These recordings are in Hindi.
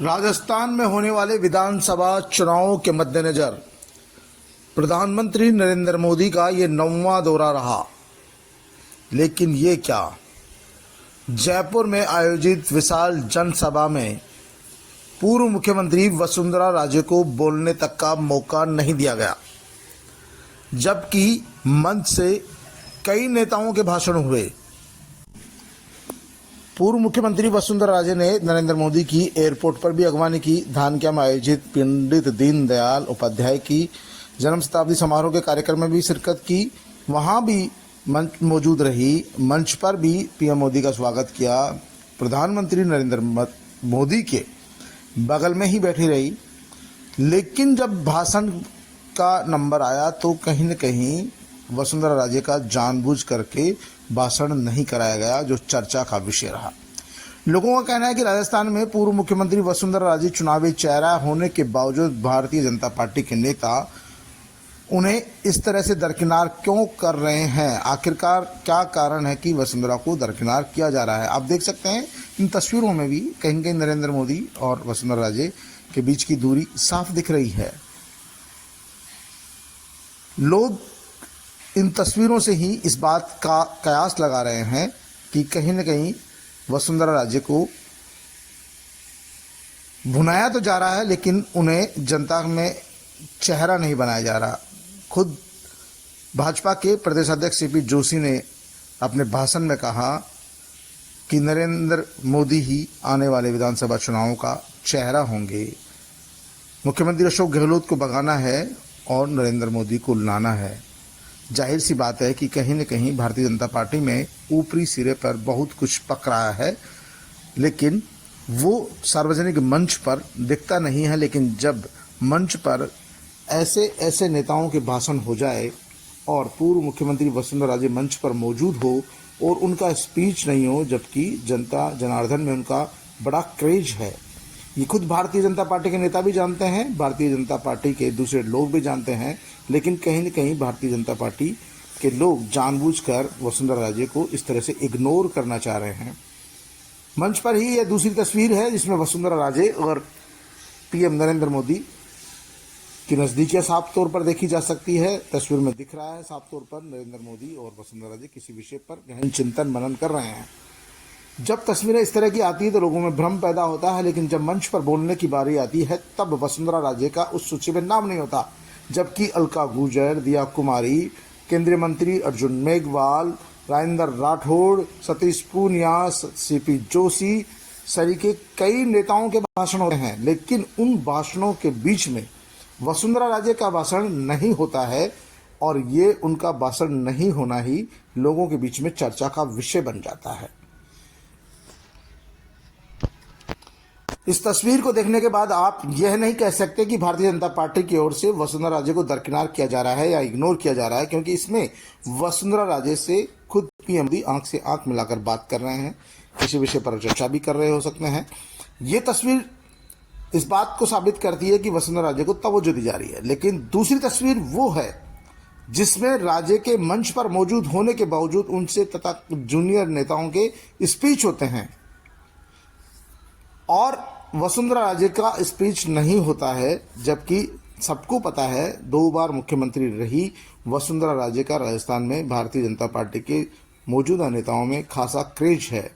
राजस्थान में होने वाले विधानसभा चुनावों के मद्देनजर प्रधानमंत्री नरेंद्र मोदी का ये 9वां दौरा रहा। लेकिन ये क्या, जयपुर में आयोजित विशाल जनसभा में पूर्व मुख्यमंत्री वसुंधरा राजे को बोलने तक का मौका नहीं दिया गया, जबकि मंच से कई नेताओं के भाषण हुए। पूर्व मुख्यमंत्री वसुंधरा राजे ने नरेंद्र मोदी की एयरपोर्ट पर भी अगवानी की। धानक्या में आयोजित पंडित दीनदयाल उपाध्याय की जन्म शताब्दी समारोह के कार्यक्रम में भी शिरकत की। वहां भी मंच मौजूद रही। मंच पर भी पीएम मोदी का स्वागत किया। प्रधानमंत्री नरेंद्र मोदी के बगल में ही बैठी रही। लेकिन जब भाषण का नंबर आया तो कहीं न कहीं वसुंधरा राजे का जानबूझ करके भाषण नहीं कराया गया, जो चर्चा का विषय रहा। लोगों का कहना है कि राजस्थान में पूर्व मुख्यमंत्री वसुंधरा राजे चुनावी चेहरा होने के बावजूद भारतीय जनता पार्टी के नेता उन्हें इस तरह से दरकिनार क्यों कर रहे हैं। आखिरकार क्या कारण है कि वसुंधरा को दरकिनार किया जा रहा है। आप देख सकते हैं इन तस्वीरों में भी कहीं कहीं नरेंद्र मोदी और वसुंधरा राजे के बीच की दूरी साफ दिख रही है। लोग इन तस्वीरों से ही इस बात का कयास लगा रहे हैं कि कहीं न कहीं वसुंधरा राजे को भुनाया तो जा रहा है, लेकिन उन्हें जनता में चेहरा नहीं बनाया जा रहा। खुद भाजपा के प्रदेश अध्यक्ष सीपी जोशी ने अपने भाषण में कहा कि नरेंद्र मोदी ही आने वाले विधानसभा चुनावों का चेहरा होंगे। मुख्यमंत्री अशोक गहलोत को भगाना है और नरेंद्र मोदी को लाना है। जाहिर सी बात है कि कहीं न कहीं भारतीय जनता पार्टी में ऊपरी सिरे पर बहुत कुछ पक रहा है, लेकिन वो सार्वजनिक मंच पर दिखता नहीं है। लेकिन जब मंच पर ऐसे नेताओं के भाषण हो जाए और पूर्व मुख्यमंत्री वसुंधरा राजे मंच पर मौजूद हो और उनका स्पीच नहीं हो, जबकि जनता जनार्दन में उनका बड़ा क्रेज है, ये खुद भारतीय जनता पार्टी के नेता भी जानते हैं, भारतीय जनता पार्टी के दूसरे लोग भी जानते हैं। लेकिन कहीं न कहीं भारतीय जनता पार्टी के लोग जानबूझकर वसुंधरा राजे को इस तरह से इग्नोर करना चाह रहे हैं। मंच पर ही यह दूसरी तस्वीर है जिसमें वसुंधरा राजे और पीएम नरेंद्र मोदी की नज़दीकियां साफ तौर पर देखी जा सकती है। तस्वीर में दिख रहा है साफ तौर पर नरेंद्र मोदी और वसुंधरा राजे किसी विषय पर गहन चिंतन मनन कर रहे हैं। जब तस्वीरें इस तरह की आती है तो लोगों में भ्रम पैदा होता है, लेकिन जब मंच पर बोलने की बारी आती है तब वसुंधरा राजे का उस सूची में नाम नहीं होता, जबकि अलका गुर्जर, दिया कुमारी, केंद्रीय मंत्री अर्जुन मेघवाल, राजेंद्र राठौड़, सतीश पूनिया, सीपी जोशी सरीके कई नेताओं के भाषण होते हैं। लेकिन उन भाषणों के बीच में वसुंधरा राजे का भाषण नहीं होता है, और ये उनका भाषण नहीं होना ही लोगों के बीच में चर्चा का विषय बन जाता है। इस तस्वीर को देखने के बाद आप यह नहीं कह सकते कि भारतीय जनता पार्टी की ओर से वसुंधरा राजे को दरकिनार किया जा रहा है या इग्नोर किया जा रहा है, क्योंकि इसमें वसुंधरा राजे से खुद पीएम मोदी आंख से आंख मिलाकर बात कर रहे हैं, किसी विषय पर चर्चा भी कर रहे हो सकते हैं। ये तस्वीर इस बात को साबित करती है कि वसुंधरा राजे को तवज्जो दी जा रही है। लेकिन दूसरी तस्वीर वो है जिसमें राजे के मंच पर मौजूद होने के बावजूद उनसे तथा जूनियर नेताओं के स्पीच होते हैं और वसुंधरा राजे का स्पीच नहीं होता है, जबकि सबको पता है 2 बार मुख्यमंत्री रही वसुंधरा राजे का राजस्थान में भारतीय जनता पार्टी के मौजूदा नेताओं में खासा क्रेज है।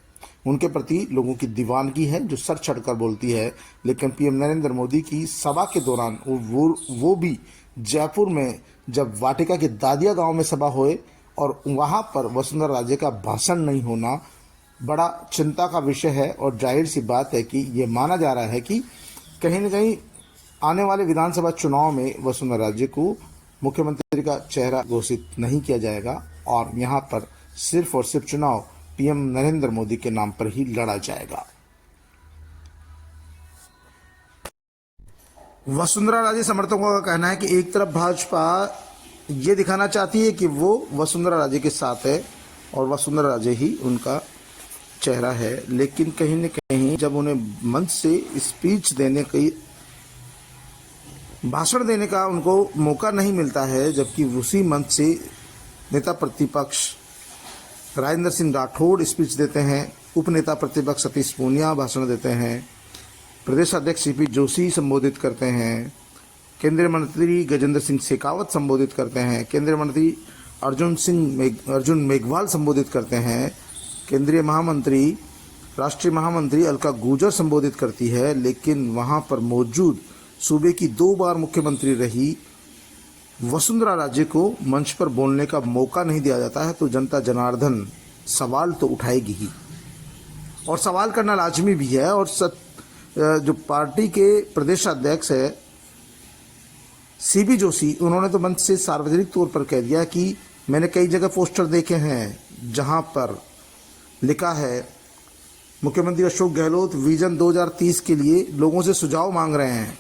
उनके प्रति लोगों की दीवानगी है जो सर चढ़कर बोलती है। लेकिन पीएम नरेंद्र मोदी की सभा के दौरान वो भी जयपुर में जब वाटिका के दादिया गांव में सभा हुए और वहां पर वसुंधरा राजे का भाषण नहीं होना बड़ा चिंता का विषय है। और जाहिर सी बात है कि ये माना जा रहा है कि कहीं न कहीं आने वाले विधानसभा चुनाव में वसुंधरा राजे को मुख्यमंत्री का चेहरा घोषित नहीं किया जाएगा और यहाँ पर सिर्फ और सिर्फ चुनाव पीएम नरेंद्र मोदी के नाम पर ही लड़ा जाएगा। वसुंधरा राजे समर्थकों का कहना है कि एक तरफ भाजपा ये दिखाना चाहती है कि वो वसुंधरा राजे के साथ है और वसुंधरा राजे ही उनका चेहरा है, लेकिन कहीं न कहीं जब उन्हें मंच से स्पीच देने की भाषण देने का उनको मौका नहीं मिलता है, जबकि उसी मंच से नेता प्रतिपक्ष राजेंद्र सिंह राठौड़ स्पीच देते हैं, उपनेता प्रतिपक्ष सतीश पूनिया भाषण देते हैं, प्रदेश अध्यक्ष सीपी जोशी संबोधित करते हैं, केंद्रीय मंत्री गजेंद्र सिंह शेखावत संबोधित करते हैं, केंद्रीय मंत्री अर्जुन मेघवाल संबोधित करते हैं, केंद्रीय महामंत्री राष्ट्रीय महामंत्री अलका गुर्जर संबोधित करती है, लेकिन वहां पर मौजूद सूबे की 2 बार मुख्यमंत्री रही वसुंधरा राजे को मंच पर बोलने का मौका नहीं दिया जाता है, तो जनता जनार्दन सवाल तो उठाएगी ही, और सवाल करना लाजमी भी है। और जो पार्टी के प्रदेश अध्यक्ष है सीपी जोशी, उन्होंने तो मंच से सार्वजनिक तौर पर कह दिया कि मैंने कई जगह पोस्टर देखे हैं जहां पर लिखा है मुख्यमंत्री अशोक गहलोत विजन 2030 के लिए लोगों से सुझाव मांग रहे हैं,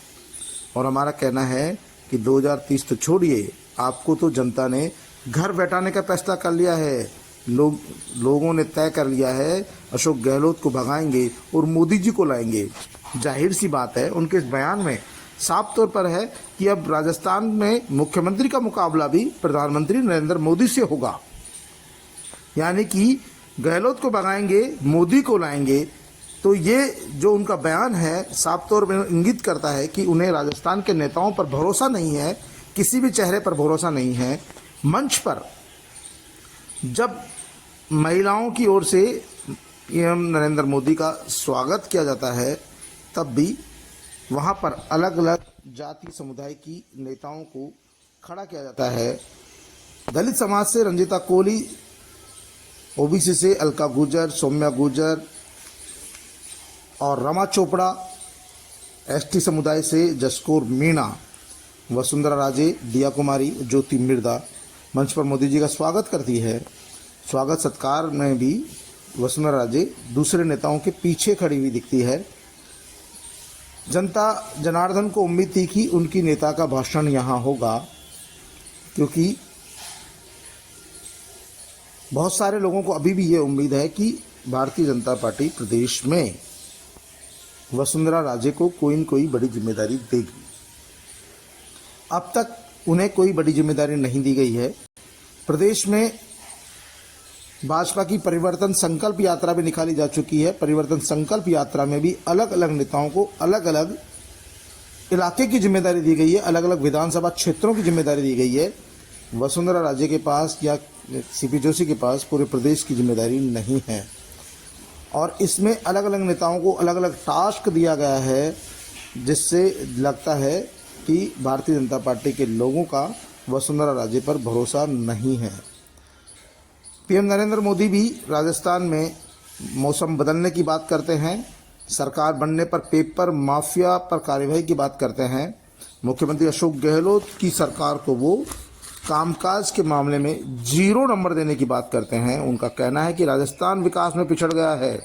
और हमारा कहना है कि 2030 तो छोड़िए, आपको तो जनता ने घर बैठाने का फैसला कर लिया है। लोगों ने तय कर लिया है अशोक गहलोत को भगाएंगे और मोदी जी को लाएंगे। जाहिर सी बात है, उनके इस बयान में साफ तौर पर है कि अब राजस्थान में मुख्यमंत्री का मुकाबला भी प्रधानमंत्री नरेंद्र मोदी से होगा, यानी कि गहलोत को भगाएंगे, मोदी को लाएंगे। तो ये जो उनका बयान है साफ तौर पर इंगित करता है कि उन्हें राजस्थान के नेताओं पर भरोसा नहीं है, किसी भी चेहरे पर भरोसा नहीं है। मंच पर जब महिलाओं की ओर से पीएम नरेंद्र मोदी का स्वागत किया जाता है, तब भी वहां पर अलग अलग जाति समुदाय की नेताओं को खड़ा किया जाता है। दलित समाज से रंजीता कोहली, ओबीसी से अलका गुर्जर, सौम्या गुर्जर और रमा चोपड़ा, एसटी समुदाय से जसकौर मीणा, वसुंधरा राजे, दिया कुमारी, ज्योति मिर्दा मंच पर मोदी जी का स्वागत करती है। स्वागत सत्कार में भी वसुंधरा राजे दूसरे नेताओं के पीछे खड़ी हुई दिखती है। जनता जनार्दन को उम्मीद थी कि उनकी नेता का भाषण यहाँ होगा, क्योंकि बहुत सारे लोगों को अभी भी ये उम्मीद है कि भारतीय जनता पार्टी प्रदेश में वसुंधरा राजे को कोई न कोई बड़ी जिम्मेदारी देगी। अब तक उन्हें कोई बड़ी जिम्मेदारी नहीं दी गई है। प्रदेश में भाजपा की परिवर्तन संकल्प यात्रा भी निकाली जा चुकी है। परिवर्तन संकल्प यात्रा में भी अलग अलग नेताओं को अलग अलग इलाके की जिम्मेदारी दी गई है, अलग अलग विधानसभा क्षेत्रों की जिम्मेदारी दी गई है। वसुंधरा राजे के पास या सीपी जोशी के पास पूरे प्रदेश की जिम्मेदारी नहीं है, और इसमें अलग अलग नेताओं को अलग अलग टास्क दिया गया है, जिससे लगता है कि भारतीय जनता पार्टी के लोगों का वसुंधरा राजे पर भरोसा नहीं है। पीएम नरेंद्र मोदी भी राजस्थान में मौसम बदलने की बात करते हैं, सरकार बनने पर पेपर माफिया पर कार्यवाही की बात करते हैं। मुख्यमंत्री अशोक गहलोत की सरकार को वो कामकाज के मामले में 0 नंबर देने की बात करते हैं। उनका कहना है कि राजस्थान विकास में पिछड़ गया है।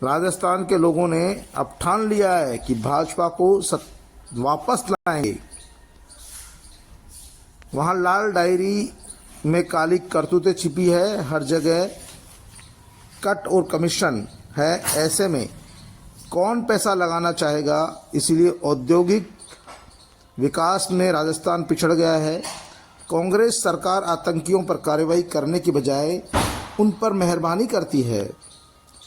राजस्थान के लोगों ने अब ठान लिया है कि भाजपा को वापस लाएंगे। वहां लाल डायरी में काली करतूतें छिपी है, हर जगह कट और कमीशन है। ऐसे में कौन पैसा लगाना चाहेगा? इसीलिए औद्योगिक विकास में राजस्थान पिछड़ गया है। कांग्रेस सरकार आतंकियों पर कार्रवाई करने की बजाय उन पर मेहरबानी करती है,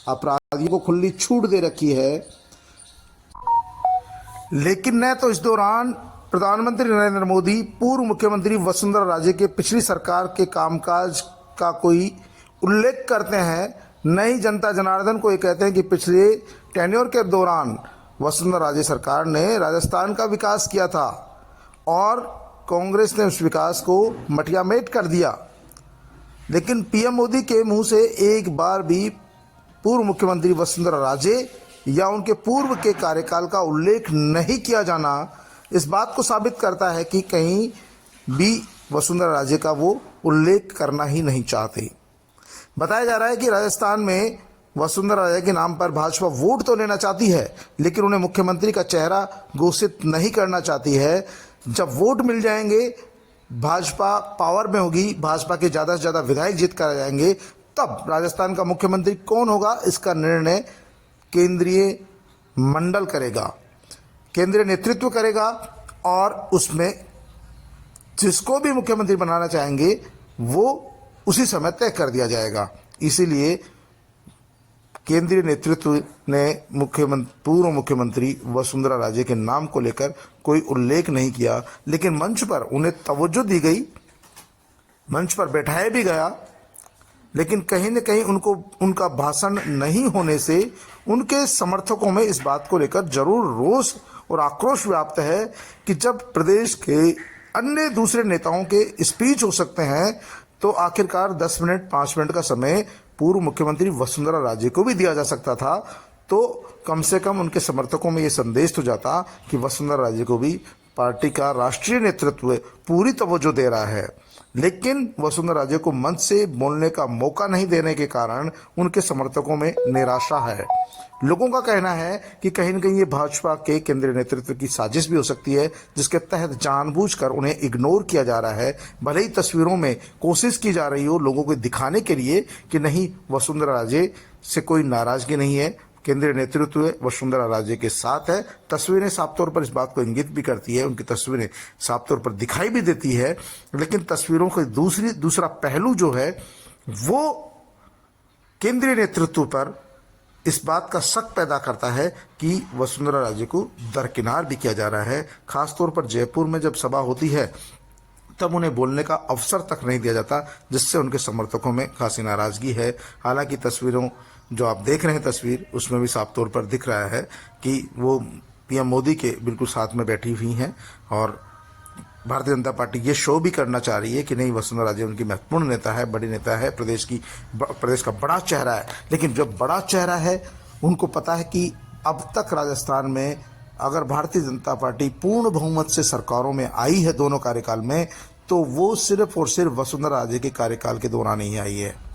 अपराधियों को खुली छूट दे रखी है। लेकिन न तो इस दौरान प्रधानमंत्री नरेंद्र मोदी पूर्व मुख्यमंत्री वसुंधरा राजे के पिछली सरकार के कामकाज का कोई उल्लेख करते हैं, न ही जनता जनार्दन को ये कहते हैं कि पिछले टेन्योर के दौरान वसुंधरा राजे सरकार ने राजस्थान का विकास किया था और कांग्रेस ने उस विकास को मटियामेट कर दिया। लेकिन पीएम मोदी के मुंह से एक बार भी पूर्व मुख्यमंत्री वसुंधरा राजे या उनके पूर्व के कार्यकाल का उल्लेख नहीं किया जाना इस बात को साबित करता है कि कहीं भी वसुंधरा राजे का वो उल्लेख करना ही नहीं चाहते। बताया जा रहा है कि राजस्थान में वसुंधरा राजे के नाम पर भाजपा वोट तो लेना चाहती है, लेकिन उन्हें मुख्यमंत्री का चेहरा घोषित नहीं करना चाहती है। जब वोट मिल जाएंगे, भाजपा पावर में होगी, भाजपा के ज़्यादा से ज़्यादा विधायक जीत कर जाएंगे, तब राजस्थान का मुख्यमंत्री कौन होगा इसका निर्णय केंद्रीय मंडल करेगा, केंद्रीय नेतृत्व करेगा, और उसमें जिसको भी मुख्यमंत्री बनाना चाहेंगे वो उसी समय तय कर दिया जाएगा। इसीलिए केंद्रीय नेतृत्व ने पूर्व मुख्यमंत्री वसुंधरा राजे के नाम को लेकर कोई उल्लेख नहीं किया, लेकिन मंच पर उन्हें तवज्जो दी गई, मंच पर बैठाया भी गया, लेकिन कहीं न कहीं उनका भाषण नहीं होने से उनके समर्थकों में इस बात को लेकर जरूर रोष और आक्रोश व्याप्त है कि जब प्रदेश के अन्य दूसरे नेताओं के स्पीच हो सकते हैं तो आखिरकार 10 मिनट 5 मिनट का समय पूर्व मुख्यमंत्री वसुंधरा राजे को भी दिया जा सकता था, तो कम से कम उनके समर्थकों में ये संदेश तो जाता कि वसुंधरा राजे को भी पार्टी का राष्ट्रीय नेतृत्व पूरी तवज्जो दे रहा है। लेकिन वसुंधरा राजे को मंच से बोलने का मौका नहीं देने के कारण उनके समर्थकों में निराशा है। लोगों का कहना है कि कहीं न कहीं ये भाजपा के केंद्रीय नेतृत्व की साजिश भी हो सकती है, जिसके तहत जानबूझकर उन्हें इग्नोर किया जा रहा है। भले ही तस्वीरों में कोशिश की जा रही हो लोगों को दिखाने के लिए कि नहीं, वसुंधरा राजे से कोई नाराजगी नहीं है, केंद्रीय नेतृत्व वसुंधरा राजे के साथ है। तस्वीरें साफ तौर पर इस बात को इंगित भी करती है, उनकी तस्वीरें साफ तौर पर दिखाई भी देती है, लेकिन तस्वीरों का दूसरा पहलू जो है वो केंद्रीय नेतृत्व पर इस बात का शक पैदा करता है कि वसुंधरा राजे को दरकिनार भी किया जा रहा है। खासतौर पर जयपुर में जब सभा होती है तब उन्हें बोलने का अवसर तक नहीं दिया जाता, जिससे उनके समर्थकों में खासी नाराजगी है। हालांकि तस्वीरों जो आप देख रहे हैं तस्वीर, उसमें भी साफ तौर पर दिख रहा है कि वो पीएम मोदी के बिल्कुल साथ में बैठी हुई हैं और भारतीय जनता पार्टी ये शो भी करना चाह रही है कि नहीं, वसुंधरा राजे उनकी महत्वपूर्ण नेता है, बड़ी नेता है, प्रदेश का बड़ा चेहरा है। लेकिन जब बड़ा चेहरा है, उनको पता है कि अब तक राजस्थान में अगर भारतीय जनता पार्टी पूर्ण बहुमत से सरकारों में आई है दोनों कार्यकाल में, तो वो सिर्फ और सिर्फ वसुंधरा राजे के कार्यकाल के दौरान ही आई है।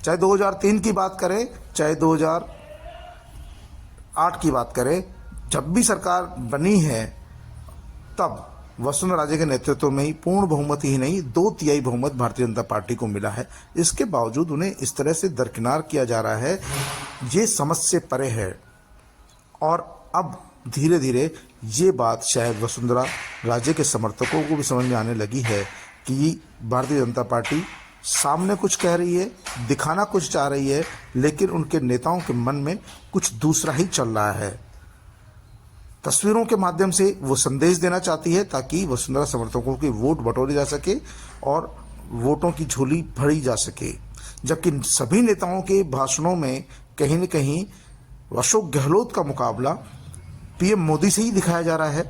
चाहे 2003 की बात करें, चाहे 2008 की बात करें, जब भी सरकार बनी है तब वसुंधरा राजे के नेतृत्व में ही पूर्ण बहुमत ही नहीं 2/3 बहुमत भारतीय जनता पार्टी को मिला है। इसके बावजूद उन्हें इस तरह से दरकिनार किया जा रहा है, ये समझ से परे है। और अब धीरे धीरे ये बात शायद वसुंधरा राजे के समर्थकों को भी समझ में आने लगी है कि भारतीय जनता पार्टी सामने कुछ कह रही है, दिखाना कुछ चाह रही है, लेकिन उनके नेताओं के मन में कुछ दूसरा ही चल रहा है। तस्वीरों के माध्यम से वो संदेश देना चाहती है ताकि वसुंधरा समर्थकों के वोट बटोरे जा सके और वोटों की झोली भरी जा सके। जबकि सभी नेताओं के भाषणों में कहीं न कहीं अशोक गहलोत का मुकाबला पीएम मोदी से ही दिखाया जा रहा है।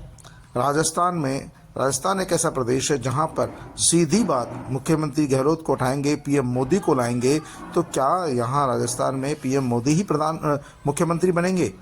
राजस्थान एक ऐसा प्रदेश है जहां पर सीधी बात मुख्यमंत्री गहलोत को उठाएंगे, पीएम मोदी को लाएंगे, तो क्या यहां राजस्थान में पीएम मोदी ही मुख्यमंत्री बनेंगे?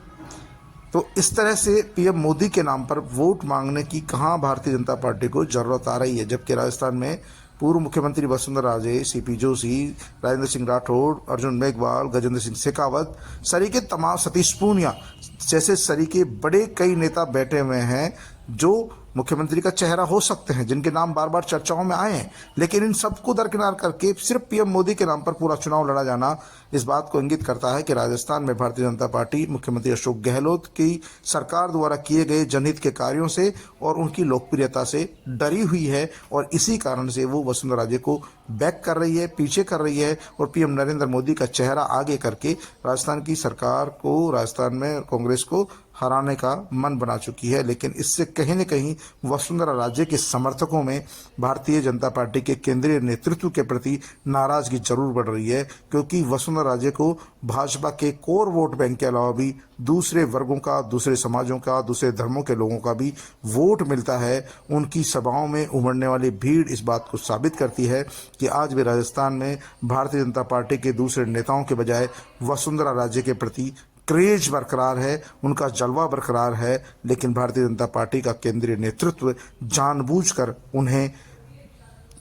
तो इस तरह से पीएम मोदी के नाम पर वोट मांगने की कहां भारतीय जनता पार्टी को जरूरत आ रही है, जबकि राजस्थान में पूर्व मुख्यमंत्री वसुंधरा राजे, सीपी जोशी, राजेंद्र सिंह राठौड़, अर्जुन मेघवाल, गजेंद्र सिंह शेखावत, सरीके तमाम, सतीश पूनिया जैसे सरीके बड़े कई नेता बैठे हुए हैं जो मुख्यमंत्री का चेहरा हो सकते हैं, जिनके नाम बार बार चर्चाओं में आए हैं। लेकिन इन सबको दरकिनार करके सिर्फ पीएम मोदी के नाम पर पूरा चुनाव लड़ा जाना इस बात को इंगित करता है कि राजस्थान में भारतीय जनता पार्टी मुख्यमंत्री अशोक गहलोत की सरकार द्वारा किए गए जनहित के कार्यों से और उनकी लोकप्रियता से डरी हुई है, और इसी कारण से वो वसुंधरा राजे को बैक कर रही है, पीछे कर रही है, और पीएम नरेंद्र मोदी का चेहरा आगे करके राजस्थान की सरकार को, राजस्थान में कांग्रेस को हराने का मन बना चुकी है। लेकिन इससे कहीं न कहीं वसुंधरा राजे के समर्थकों में भारतीय जनता पार्टी के केंद्रीय नेतृत्व के प्रति नाराजगी जरूर बढ़ रही है, क्योंकि वसुंधरा राजे को भाजपा के कोर वोट बैंक के अलावा भी दूसरे वर्गों का, दूसरे समाजों का, दूसरे धर्मों के लोगों का भी वोट मिलता है। उनकी सभाओं में उमड़ने वाली भीड़ इस बात को साबित करती है कि आज भी राजस्थान में भारतीय जनता पार्टी के दूसरे नेताओं के बजाय वसुंधरा राजे के प्रति क्रेज बरकरार है, उनका जलवा बरकरार है। लेकिन भारतीय जनता पार्टी का केंद्रीय नेतृत्व जानबूझकर उन्हें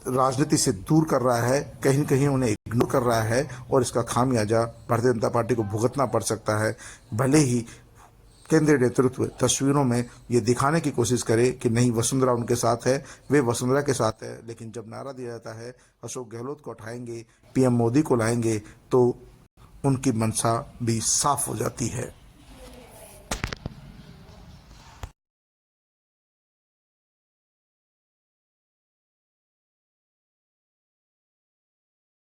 राजनीति से दूर कर रहा है, कहीं कहीं उन्हें इग्नोर कर रहा है, और इसका खामियाजा भारतीय जनता पार्टी को भुगतना पड़ सकता है। भले ही केंद्रीय नेतृत्व तस्वीरों में ये दिखाने की कोशिश करे कि नहीं, वसुंधरा उनके साथ है, वे वसुंधरा के साथ है, लेकिन जब नारा दिया जाता है अशोक गहलोत को उठाएंगे, पीएम मोदी को लाएंगे, तो उनकी मंशा भी साफ हो जाती है।